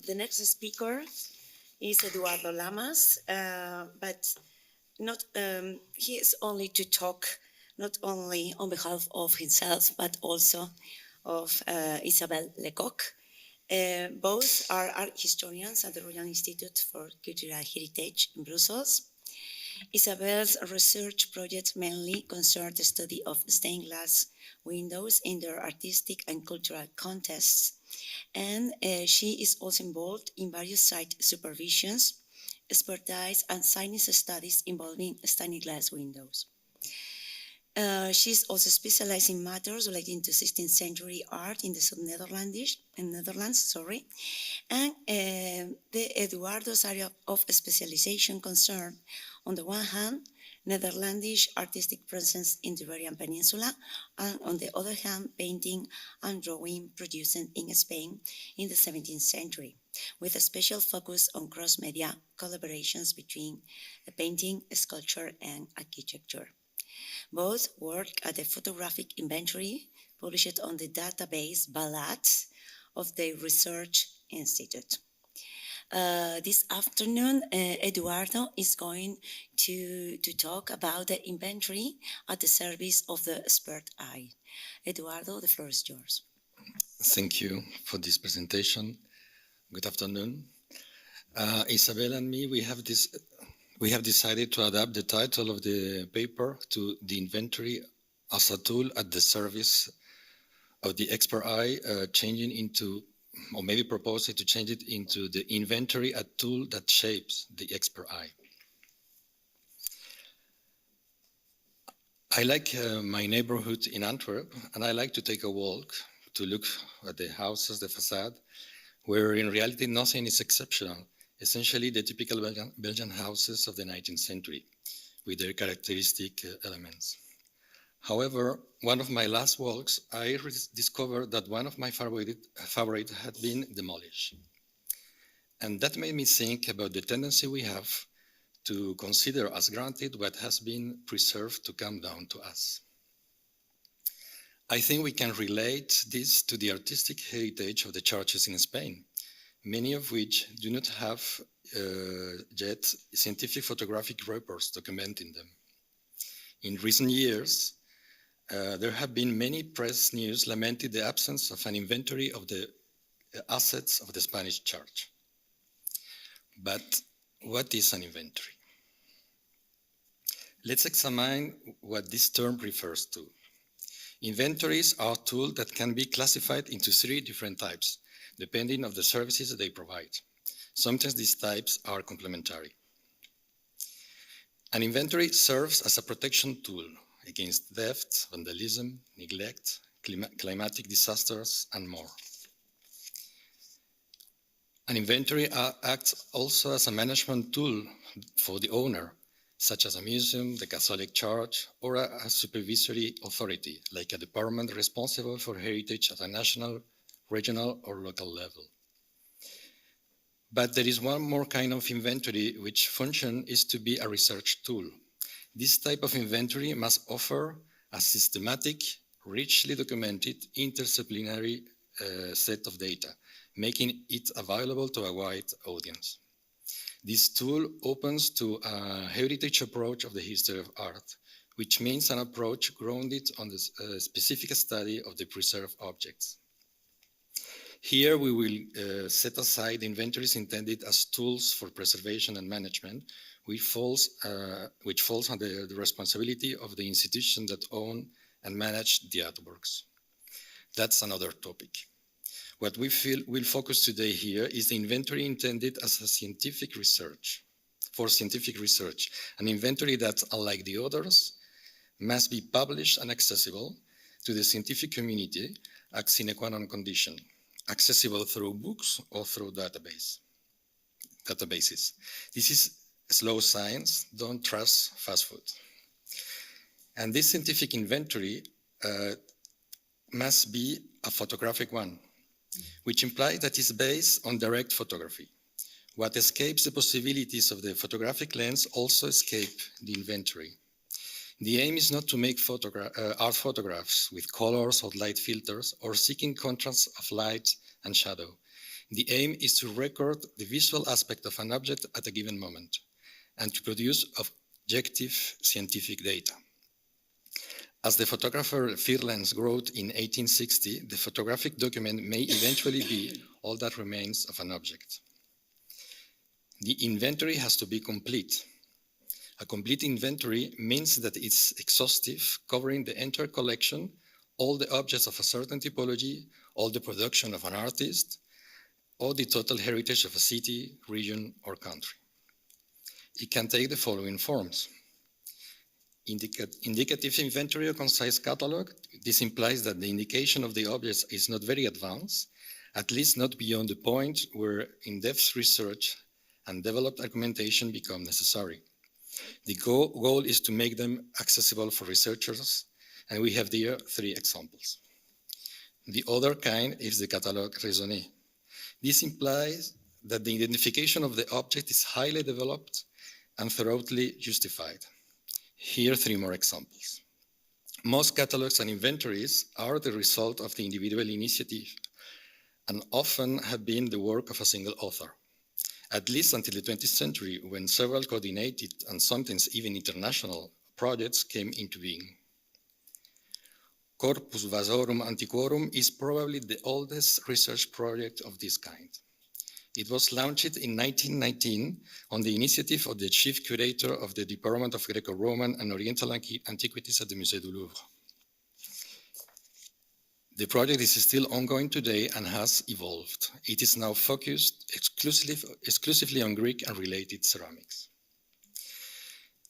The next speaker is Eduardo Lamas, but not he is only to talk not only on behalf of himself, but also of Isabelle Lecocq. Both are art historians at the Royal Institute for Cultural Heritage in Brussels. Isabelle's research projects mainly concern the study of stained glass windows in their artistic and cultural contexts, and she is also involved in various site supervisions, expertise, and science studies involving stained glass windows. She's also specialized in matters relating to 16th century art in the Netherlands, and the Eduardo's area of specialization concern, on the one hand, Netherlandish artistic presence in the Iberian Peninsula, and on the other hand, painting and drawing produced in Spain in the 17th century, with a special focus on cross-media collaborations between painting, sculpture, and architecture. Both work at the photographic inventory published on the database Ballads of the Research Institute. This afternoon, Eduardo is going to talk about the inventory at the service of the expert eye. Eduardo, the floor is yours. Thank you for this presentation. Good afternoon. Isabelle and me, we have decided to adapt the title of the paper to the inventory as a tool at the service of the expert eye, changing into, or maybe proposing to change it into the inventory, a tool that shapes the expert eye. I like my neighborhood in Antwerp, and I like to take a walk to look at the houses, the facade, where in reality nothing is exceptional. Essentially the typical Belgian houses of the 19th century, with their characteristic elements. However, one of my last walks, I discovered that one of my favorite had been demolished. And that made me think about the tendency we have to consider as granted what has been preserved to come down to us. I think we can relate this to the artistic heritage of the churches in Spain, many of which do not have yet scientific photographic reports documenting them. In recent years, there have been many press news lamenting the absence of an inventory of the assets of the Spanish church. But what is an inventory? Let's examine what this term refers to. Inventories are tools that can be classified into 3 different types, depending on the services they provide. Sometimes these types are complementary. An inventory serves as a protection tool against theft, vandalism, neglect, climatic disasters, and more. An inventory acts also as a management tool for the owner, such as a museum, the Catholic Church, or a supervisory authority, like a department responsible for heritage at a national, regional, or local level. But there is one more kind of inventory which function is to be a research tool. This type of inventory must offer a systematic, richly documented, interdisciplinary set of data, making it available to a wide audience. This tool opens to a heritage approach of the history of art, which means an approach grounded on the specific study of the preserved objects. Here we will set aside inventories intended as tools for preservation and management, which falls under the responsibility of the institution that own and manage the artworks. That's another topic. What we will focus today here is the inventory intended as a scientific research, an inventory that, unlike the others, must be published and accessible to the scientific community as sine qua non condition, accessible through books or through databases. This is slow science, don't trust fast food. And this scientific inventory must be a photographic one, which implies that it's based on direct photography. What escapes the possibilities of the photographic lens also escape the inventory. The aim is not to make art photographs with colors or light filters or seeking contrasts of light and shadow. The aim is to record the visual aspect of an object at a given moment and to produce objective scientific data. As the photographer Firlens wrote in 1860, the photographic document may eventually be all that remains of an object. The inventory has to be complete. A complete inventory means that it's exhaustive, covering the entire collection, all the objects of a certain typology, all the production of an artist, or the total heritage of a city, region, or country. It can take the following forms. Indicative inventory or concise catalog. This implies that the indication of the objects is not very advanced, at least not beyond the point where in-depth research and developed argumentation become necessary. The goal is to make them accessible for researchers, and we have here 3 examples. The other kind is the catalogue raisonné. This implies that the identification of the object is highly developed and thoroughly justified. Here 3 more examples. Most catalogs and inventories are the result of the individual initiative and often have been the work of a single author, at least until the 20th century, when several coordinated and sometimes even international projects came into being. Corpus Vasorum Antiquorum is probably the oldest research project of this kind. It was launched in 1919 on the initiative of the chief curator of the Department of Greco-Roman and Oriental Antiquities at the Musée du Louvre. The project is still ongoing today and has evolved. It is now focused exclusively on Greek and related ceramics.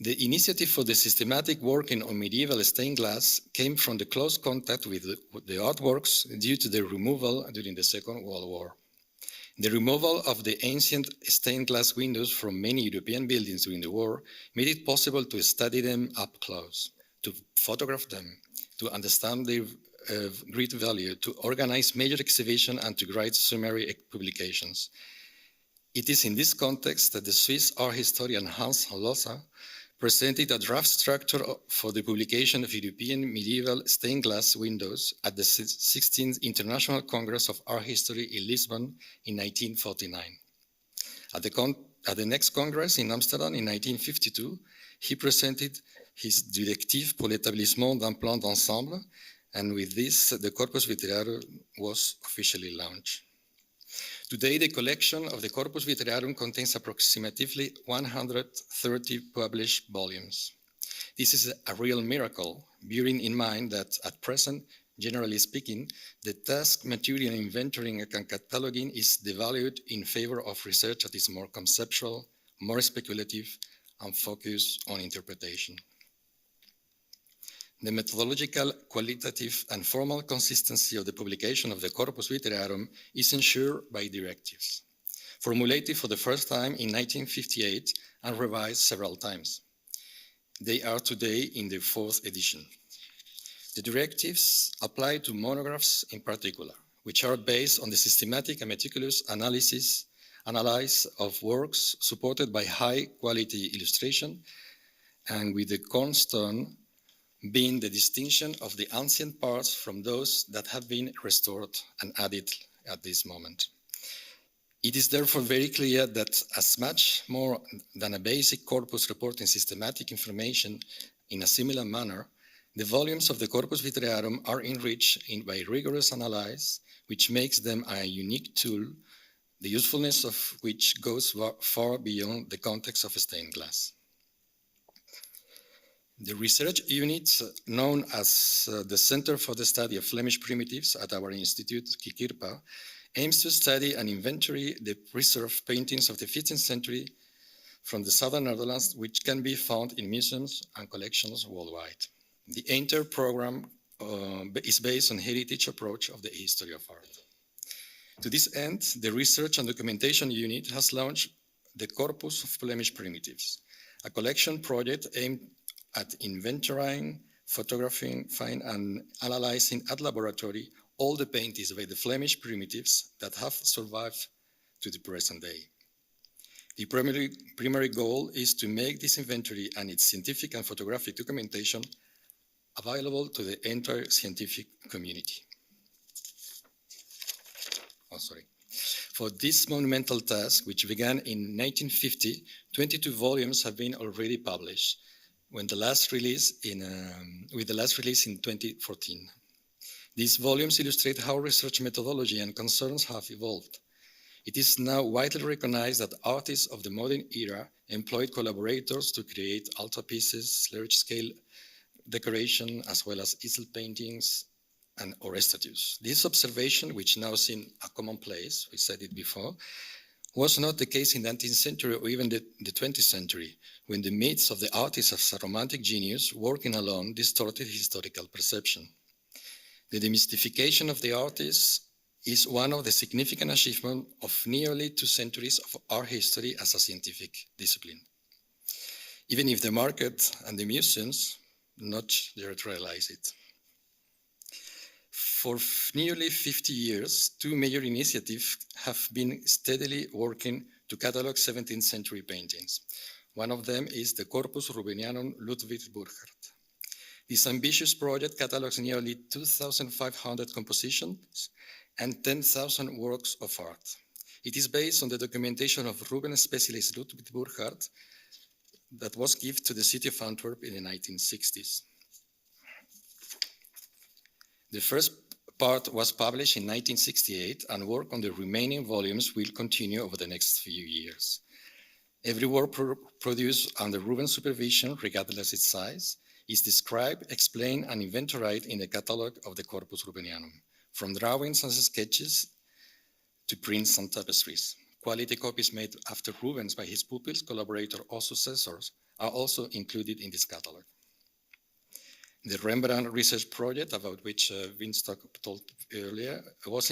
The initiative for the systematic working on medieval stained glass came from the close contact with the artworks due to their removal during the Second World War. The removal of the ancient stained glass windows from many European buildings during the war made it possible to study them up close, to photograph them, to understand their great value, to organize major exhibitions, and to write summary publications. It is in this context that the Swiss art historian Hans Losa presented a draft structure for the publication of European medieval stained glass windows at the 16th International Congress of Art History in Lisbon in 1949. At the next Congress in Amsterdam in 1952, he presented his Directive pour l'établissement d'un plan d'ensemble, and with this, the Corpus Vitriarum was officially launched. Today, the collection of the Corpus Vitriarum contains approximately 130 published volumes. This is a real miracle, bearing in mind that at present, generally speaking, the task material inventorying and cataloging is devalued in favor of research that is more conceptual, more speculative, and focused on interpretation. The methodological, qualitative, and formal consistency of the publication of the Corpus Vitriarum is ensured by directives, formulated for the first time in 1958 and revised several times. They are today in their 4th edition. The directives apply to monographs in particular, which are based on the systematic and meticulous analysis of works supported by high-quality illustration and with the cornerstone being the distinction of the ancient parts from those that have been restored and added at this moment. It is therefore very clear that as much more than a basic corpus reporting systematic information in a similar manner, the volumes of the Corpus Vitriarum are enriched by rigorous analysis, which makes them a unique tool, the usefulness of which goes far beyond the context of stained glass. The research unit, known as the Center for the Study of Flemish Primitives at our institute, KIK-IRPA, aims to study and inventory the preserved paintings of the 15th century from the southern Netherlands, which can be found in museums and collections worldwide. The entire program is based on heritage approach of the history of art. To this end, the Research and Documentation Unit has launched the Corpus of Flemish Primitives, a collection project aimed at inventorying, photographing, and analyzing at laboratory all the paintings by the Flemish primitives that have survived to the present day. The primary goal is to make this inventory and its scientific and photographic documentation available to the entire scientific community. For this monumental task, which began in 1950, 22 volumes have been already published, with the last release in 2014. These volumes illustrate how research methodology and concerns have evolved. It is now widely recognized that artists of the modern era employed collaborators to create altarpieces, large-scale decoration, as well as easel paintings or statues. This observation, which now seems a commonplace, we said it before, was not the case in the 19th century or even the 20th century, when the myths of the artist as a romantic genius working alone distorted historical perception. The demystification of the artist is one of the significant achievements of nearly 2 centuries of art history as a scientific discipline, even if the market and the museums not yet realize it. For nearly 50 years, 2 major initiatives have been steadily working to catalog 17th century paintings. One of them is the Corpus Rubenianum Ludwig Burckhardt. This ambitious project catalogs nearly 2,500 compositions and 10,000 works of art. It is based on the documentation of Rubens specialist Ludwig Burckhardt that was given to the city of Antwerp in the 1960s. The first part was published in 1968, and work on the remaining volumes will continue over the next few years. Every work produced under Rubens' supervision, regardless its size, is described, explained, and inventoried in the catalogue of the Corpus Rubenianum, from drawings and sketches to prints and tapestries. Quality copies made after Rubens by his pupils, collaborators, or successors are also included in this catalogue. The Rembrandt research project, about which Winstok told earlier, was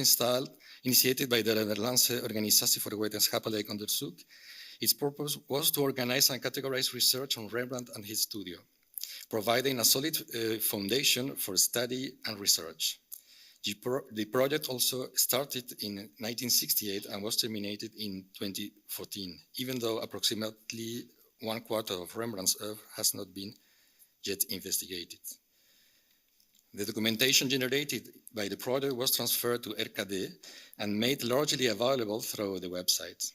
initiated by the Nederlandse Organisatie voor Wetenschappelijk Onderzoek. Its purpose was to organize and categorize research on Rembrandt and his studio, providing a solid foundation for study and research. The project also started in 1968 and was terminated in 2014, even though approximately 1/4 of Rembrandt's work has not been yet investigated. The documentation generated by the project was transferred to RKD and made largely available through the website.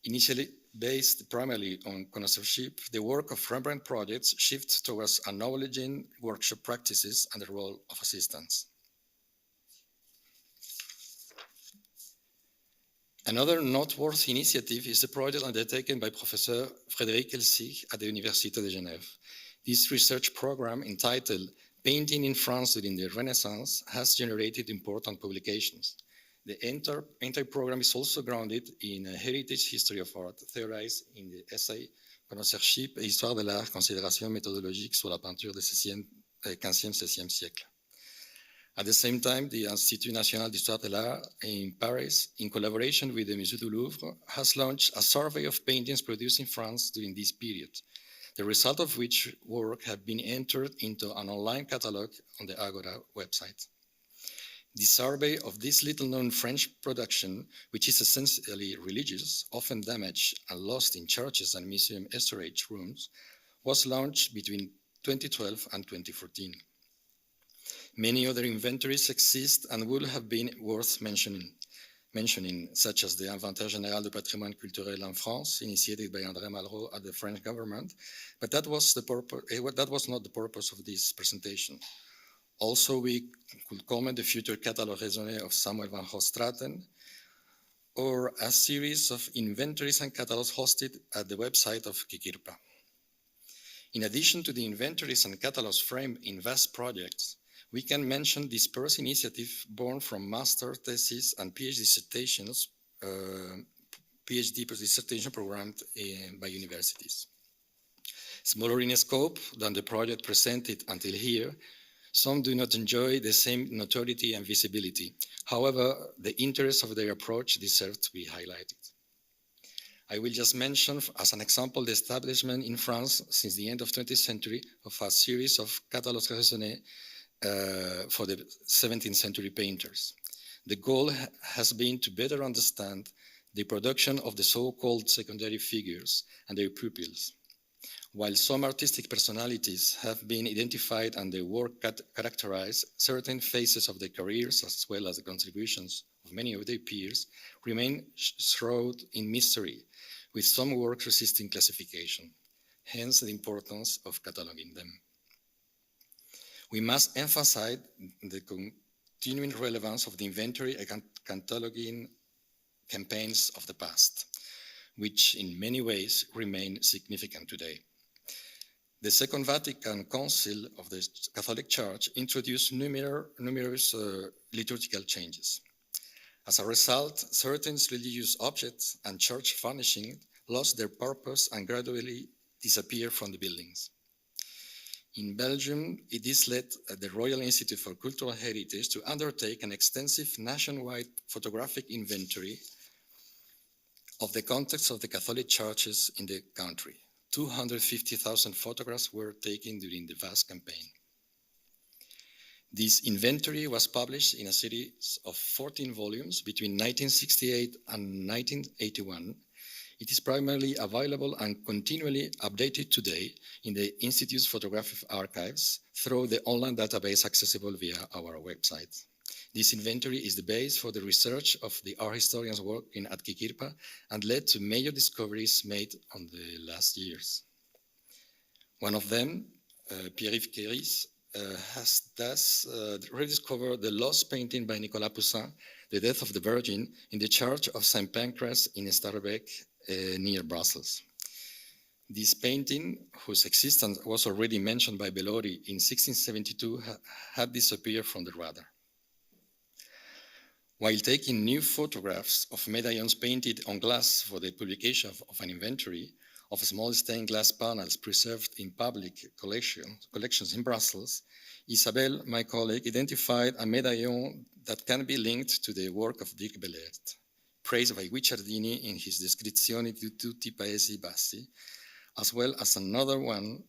Initially based primarily on connoisseurship, the work of Rembrandt projects shifts towards acknowledging workshop practices and the role of assistants. Another noteworthy initiative is the project undertaken by Professor Frédéric Elsig at the Université de Genève. This research program, entitled Painting in France During the Renaissance, has generated important publications. The entire program is also grounded in a heritage history of art, theorized in the essay Connoisseurship et Histoire de l'Art, considérations méthodologiques sur la peinture du 15e-16e siècle. At the same time, the Institut National d'Histoire de l'Art in Paris, in collaboration with the Musée du Louvre, has launched a survey of paintings produced in France during this period, the result of which work have been entered into an online catalogue on the Agora website. The survey of this little-known French production, which is essentially religious, often damaged and lost in churches and museum storage rooms, was launched between 2012 and 2014. Many other inventories exist and would have been worth mentioning, such as the Inventaire Général du Patrimoine Culturel en France, initiated by André Malraux at the French government, but that was not the purpose of this presentation. Also, we could comment the future catalogue raisonné of Samuel van Hoogstraten, or a series of inventories and catalogs hosted at the website of KIK-IRPA. In addition to the inventories and catalogs framed in vast projects, we can mention dispersed initiatives born from master theses and PhD dissertation programmed by universities. Smaller in scope than the project presented until here, some do not enjoy the same notoriety and visibility. However, the interest of their approach deserves to be highlighted. I will just mention as an example the establishment in France since the end of the 20th century of a series of catalogues raisonnés for the 17th century painters. The goal has been to better understand the production of the so-called secondary figures and their pupils. While some artistic personalities have been identified and their work characterized, certain phases of their careers, as well as the contributions of many of their peers, remain shrouded in mystery, with some works resisting classification, hence the importance of cataloging them. We must emphasize the continuing relevance of the inventory and cataloging campaigns of the past, which in many ways remain significant today. The Second Vatican Council of the Catholic Church introduced numerous liturgical changes. As a result, certain religious objects and church furnishing lost their purpose and gradually disappeared from the buildings. In Belgium, this led the Royal Institute for Cultural Heritage to undertake an extensive nationwide photographic inventory of the context of the Catholic churches in the country. 250,000 photographs were taken during the vast campaign. This inventory was published in a series of 14 volumes between 1968 and 1981. It is primarily available and continually updated today in the Institute's photographic archives through the online database accessible via our website. This inventory is the base for the research of the art historians working at KIK-IRPA and led to major discoveries made on the last years. One of them, Pierre-Yves Kéris, has thus rediscovered the lost painting by Nicolas Poussin, The Death of the Virgin, in the church of St. Pancras in Starbeck, near Brussels. This painting, whose existence was already mentioned by Bellori in 1672, had disappeared from the radar. While taking new photographs of medallions painted on glass for the publication of an inventory of small stained glass panels preserved in public collections in Brussels, Isabelle, my colleague, identified a medallion that can be linked to the work of Dirk Bellert, praised by Guicciardini in his Descrizioni di tutti i paesi bassi, as well as another one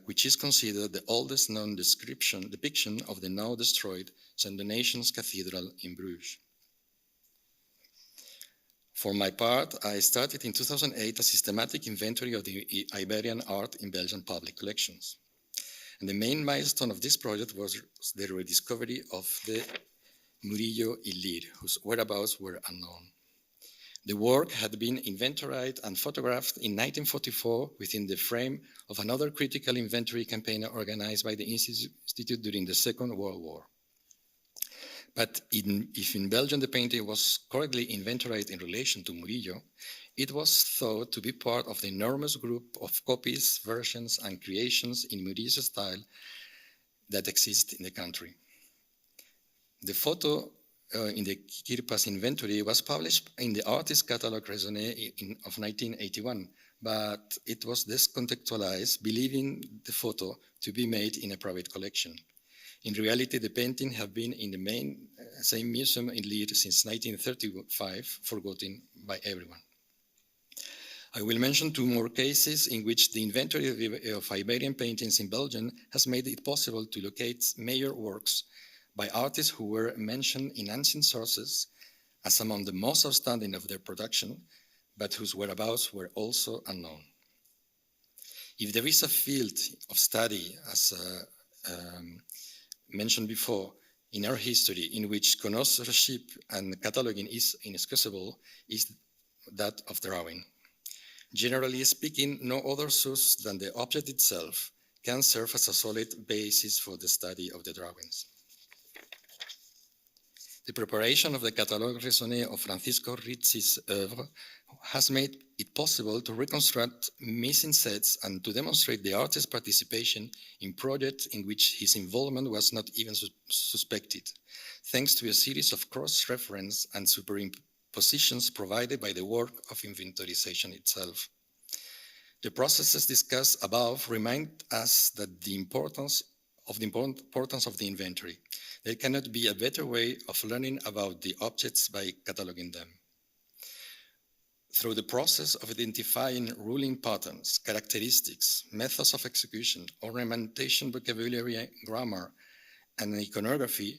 which is considered the oldest known depiction of the now destroyed St. Donation's Cathedral in Bruges. For my part, I started in 2008 a systematic inventory of the Iberian art in Belgian public collections. And the main milestone of this project was the rediscovery of the Murillo y Lir, whose whereabouts were unknown. The work had been inventoried and photographed in 1944 within the frame of another critical inventory campaign organized by the Institute during the Second World War. But if in Belgium the painting was correctly inventoried in relation to Murillo, it was thought to be part of the enormous group of copies, versions, and creations in Murillo's style that exist in the country. The photo in the KIK-IRPA's inventory was published in the Artist Catalogue Raisonné of 1981, but it was discontextualized, believing the photo to be made in a private collection. In reality, the painting had been in the same museum in Lille since 1935, forgotten by everyone. I will mention two more cases in which the inventory of Iberian paintings in Belgium has made it possible to locate major works by artists who were mentioned in ancient sources as among the most outstanding of their production, but whose whereabouts were also unknown. If there is a field of study, as mentioned before, in our history in which connoisseurship and cataloging is inexcusable, is that of drawing. Generally speaking, no other source than the object itself can serve as a solid basis for the study of the drawings. The preparation of the Catalogue Raisonné of Francisco Rizzi's oeuvre has made it possible to reconstruct missing sets and to demonstrate the artist's participation in projects in which his involvement was not even suspected, thanks to a series of cross-reference and superimpositions provided by the work of inventorization itself. The processes discussed above remind us that the importance of the inventory. There cannot be a better way of learning about the objects by cataloging them. Through the process of identifying ruling patterns, characteristics, methods of execution, ornamentation, vocabulary, grammar, and iconography,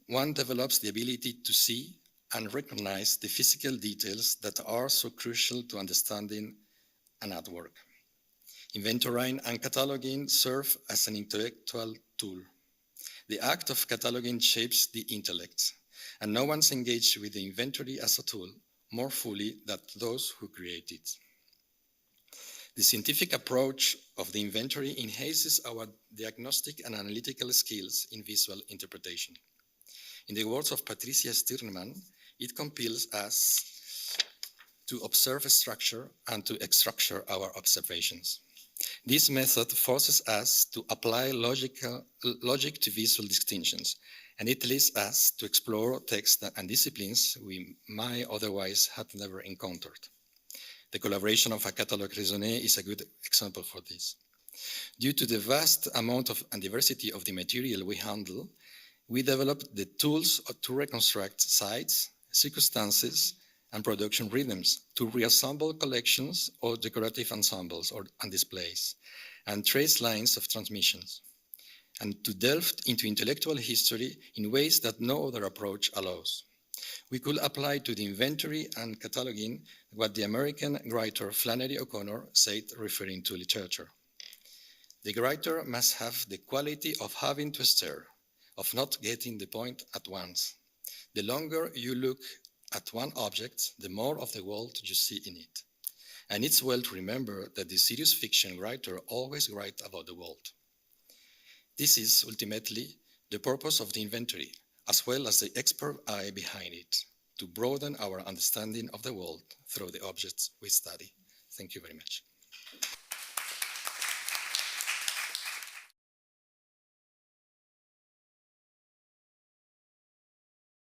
one develops the ability to see and recognize the physical details that are so crucial to understanding an artwork. Inventorying and cataloging serve as an intellectual tool. The act of cataloging shapes the intellect, and no one's engaged with the inventory as a tool more fully than those who create it. The scientific approach of the inventory enhances our diagnostic and analytical skills in visual interpretation. In the words of Patricia Stirnemann, it compels us to observe a structure and to structure our observations. This method forces us to apply logic to visual distinctions, and it leads us to explore texts and disciplines we might otherwise have never encountered. The collaboration of a catalogue raisonné is a good example for this. Due to the vast amount of and diversity of the material we handle, we developed the tools to reconstruct sites, circumstances, and production rhythms, to reassemble collections or decorative ensembles and displays, and trace lines of transmissions, and to delve into intellectual history in ways that no other approach allows. We could apply to the inventory and cataloging what the American writer Flannery O'Connor said referring to literature. The writer must have the quality of having to stare, of not getting the point at once. The longer you look at one object, the more of the world you see in it. And it's well to remember that the serious fiction writer always writes about the world. This is ultimately the purpose of the inventory, as well as the expert eye behind it, to broaden our understanding of the world through the objects we study. Thank you very much.